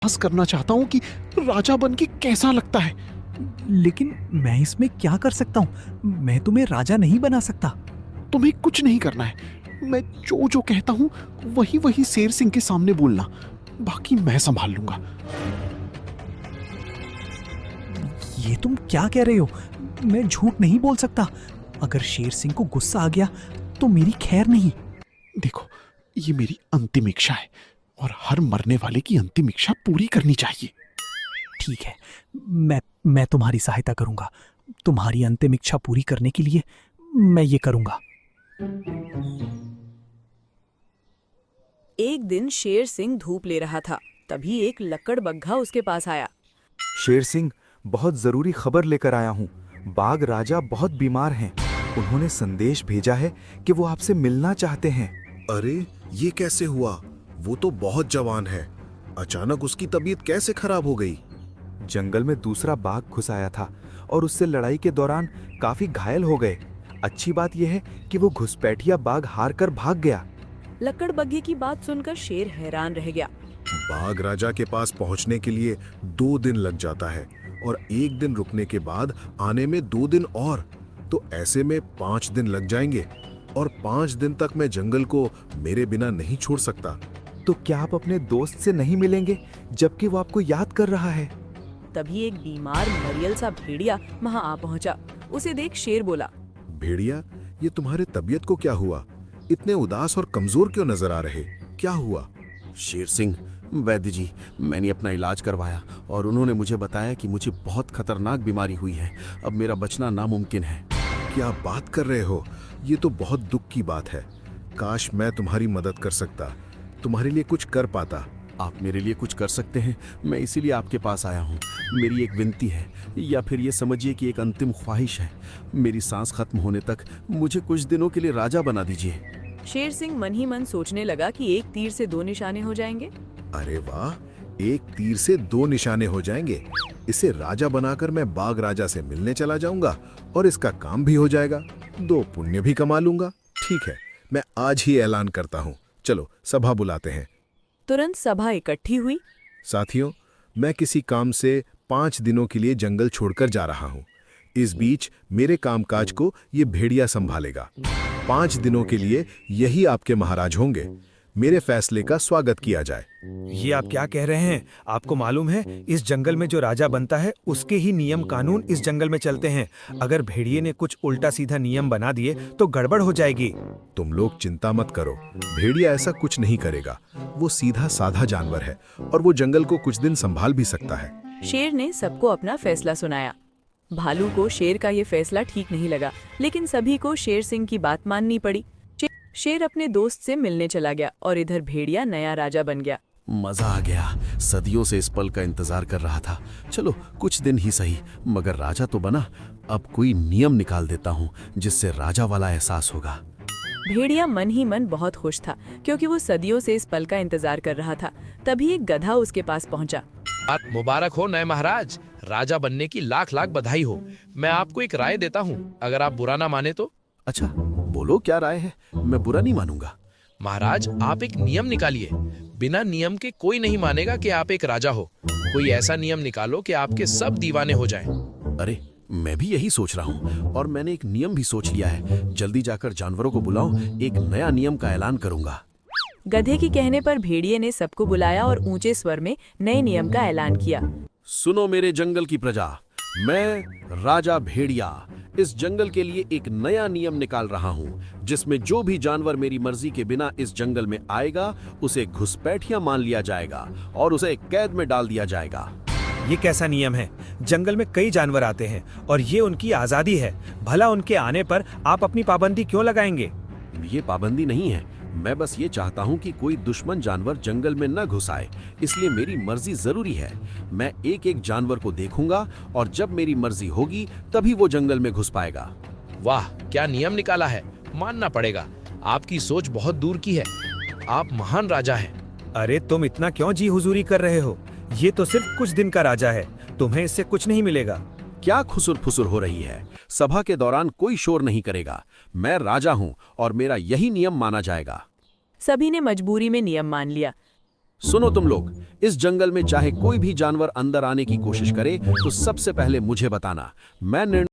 बस करना चाहता हूँ कि राजा बन के कैसा लगता है। लेकिन मैं इसमें क्या कर सकता हूँ? मैं तुम्हें राजा नहीं बना सकता। तुम्हें कुछ नहीं करना है। मैं जो जो कहता हूँ वही वही शेर सिंह के सामने बोलना, बाकी मैं संभाल लूंगा। ये तुम क्या कह रहे हो? मैं झूठ नहीं बोल सकता। अगर शेर सिंह को गुस्सा आ गया तो मेरी खैर नहीं। देखो, ये मेरी अंतिम इच्छा है और हर मरने वाले की अंतिम इच्छा पूरी करनी चाहिए। ठीक है, मैं तुम्हारी सहायता करूंगा। तुम्हारी अंतिम इच्छा पूरी करने के लिए मैं ये करूंगा। एक दिन शेर सिंह धूप ले रहा था, तभी एक लकड़बग्घा उसके पास आया। शेर सिंह, बहुत जरूरी खबर लेकर आया हूँ। बाघ राजा बहुत बीमार हैं। उन्होंने संदेश भेजा है कि वो आपसे मिलना चाहते हैं। अरे, ये कैसे हुआ? वो तो बहुत जवान है। अचानक उसकी तबीयत कैसे खराब हो गई? जंगल में दूसरा बाघ घुस आया था और उससे लड़ाई के दौरान काफी घायल हो गए। अच्छी बात यह है कि वो घुसपैठिया बाघ हार कर भाग गया। लकड़बग्घे की बात सुनकर शेर हैरान रह गया। बाघ राजा के पास पहुंचने के लिए 2 दिन लग जाता है और 1 दिन रुकने के बाद आने में 2 दिन और, तो ऐसे में 5 दिन लग जाएंगे और 5 दिन तक मैं जंगल को मेरे बिना नहीं छोड़ सकता। तो क्या आप अपने दोस्त से नहीं मिलेंगे जबकि वो आपको याद कर रहा है? तभी एक बीमार मरियल सा भेड़िया वहां आ पहुंचा। उसे देख शेर बोला, भेड़िया, ये तुम्हारे तबीयत को क्या हुआ? इतने उदास और कमजोर क्यों नजर आ रहे? क्या हुआ? शेर सिंह, वैद्य जी, मैंने अपना इलाज करवाया और उन्होंने मुझे बताया कि मुझे बहुत खतरनाक बीमारी हुई है। अब मेरा बचना नामुमकिन है। क्या बात कर रहे हो? ये तो बहुत दुख की बात है। काश मैं तुम्हारी मदद कर सकता, तुम्हारे लिए कुछ कर पाता। आप मेरे लिए कुछ कर सकते हैं, मैं इसीलिए आपके पास आया हूँ। मेरी एक विनती है, या फिर ये समझिए कि एक अंतिम ख्वाहिश है। मेरी सांस खत्म होने तक मुझे कुछ दिनों के लिए राजा बना दीजिए। शेर सिंह मन ही मन सोचने लगा कि एक तीर से 2 निशाने हो जाएंगे। अरे वाह, एक तीर से 2 निशाने हो जाएंगे। इसे राजा बनाकर मैं बाघ राजा से मिलने चला जाऊंगा और इसका काम भी हो जाएगा। 2 पुण्य भी कमा लूंगा। ठीक है, मैं आज ही ऐलान करता हूँ। चलो सभा बुलाते हैं। तुरंत सभा इकट्ठी हुई। साथियों, मैं किसी काम से 5 दिनों के लिए जंगल छोड़कर जा रहा हूँ। इस बीच मेरे कामकाज को ये भेड़िया संभालेगा। 5 दिनों के लिए यही आपके महाराज होंगे। मेरे फैसले का स्वागत किया जाए। ये आप क्या कह रहे हैं? आपको मालूम है, इस जंगल में जो राजा बनता है उसके ही नियम कानून इस जंगल में चलते हैं। अगर भेड़िए ने कुछ उल्टा सीधा नियम बना दिए तो गड़बड़ हो जाएगी। तुम लोग चिंता मत करो, भेड़िया ऐसा कुछ नहीं करेगा। वो सीधा साधा जानवर है और वो जंगल को कुछ दिन संभाल भी सकता है। शेर ने सबको अपना फैसला सुनाया। भालू को शेर का ये फैसला ठीक नहीं लगा, लेकिन सभी को शेर सिंह की बात माननी पड़ी। शेर अपने दोस्त से मिलने चला गया और इधर भेड़िया नया राजा बन गया। मजा आ गया। सदियों से इस पल का इंतजार कर रहा था। चलो कुछ दिन ही सही, मगर राजा तो बना। अब कोई नियम निकाल देता हूँ जिससे राजा वाला एहसास होगा। भेड़िया मन ही मन बहुत खुश था, क्योंकि वो सदियों से इस पल का इंतजार कर रहा था। तभी एक गधा उसके पास पहुंचा। मुबारक हो नए महाराज, राजा बनने की लाख लाख बधाई हो। मैं आपको एक राय देता हूँ, अगर आप बुरा ना माने तो। अच्छा, बोलो क्या राय है? मैं बुरा नहीं मानूंगा। महाराज, आप एक नियम निकालिए। बिना नियम के कोई नहीं मानेगा कि आप एक राजा हो। कोई ऐसा नियम निकालो कि आपके सब दीवाने हो जाएं। अरे, मैं भी यही सोच रहा हूँ और मैंने एक नियम भी सोच लिया है। जल्दी जाकर जानवरों को बुलाओ, एक नया नियम का ऐलान करूंगा। गधे की कहने पर भेड़िए ने सबको बुलाया और ऊंचे स्वर में नए नियम का ऐलान किया। सुनो मेरे जंगल की प्रजा, मैं राजा भेड़िया इस जंगल के लिए एक नया नियम निकाल रहा हूँ, जिसमें जो भी जानवर मेरी मर्जी के बिना इस जंगल में आएगा उसे घुसपैठिया मान लिया जाएगा और उसे कैद में डाल दिया जाएगा। ये कैसा नियम है? जंगल में कई जानवर आते हैं और ये उनकी आजादी है। भला उनके आने पर आप अपनी पाबंदी क्यों लगाएंगे? ये पाबंदी नहीं है, मैं बस ये चाहता हूँ कि कोई दुश्मन जानवर जंगल में न घुस आए, इसलिए मेरी मर्जी जरूरी है। मैं एक एक जानवर को देखूंगा और जब मेरी मर्जी होगी तभी वो जंगल में घुस पाएगा। वाह, क्या नियम निकाला है, मानना पड़ेगा। आपकी सोच बहुत दूर की है। आप महान राजा हैं। अरे तुम इतना क्यों जी हुजूरी कर रहे हो? ये तो सिर्फ कुछ दिन का राजा है, तुम्हें इससे कुछ नहीं मिलेगा। क्या खुसुर फुसुर हो रही है? सभा के दौरान कोई शोर नहीं करेगा। मैं राजा हूँ और मेरा यही नियम माना जाएगा। सभी ने मजबूरी में नियम मान लिया। सुनो तुम लोग, इस जंगल में चाहे कोई भी जानवर अंदर आने की कोशिश करे तो सबसे पहले मुझे बताना। मैं निर्णय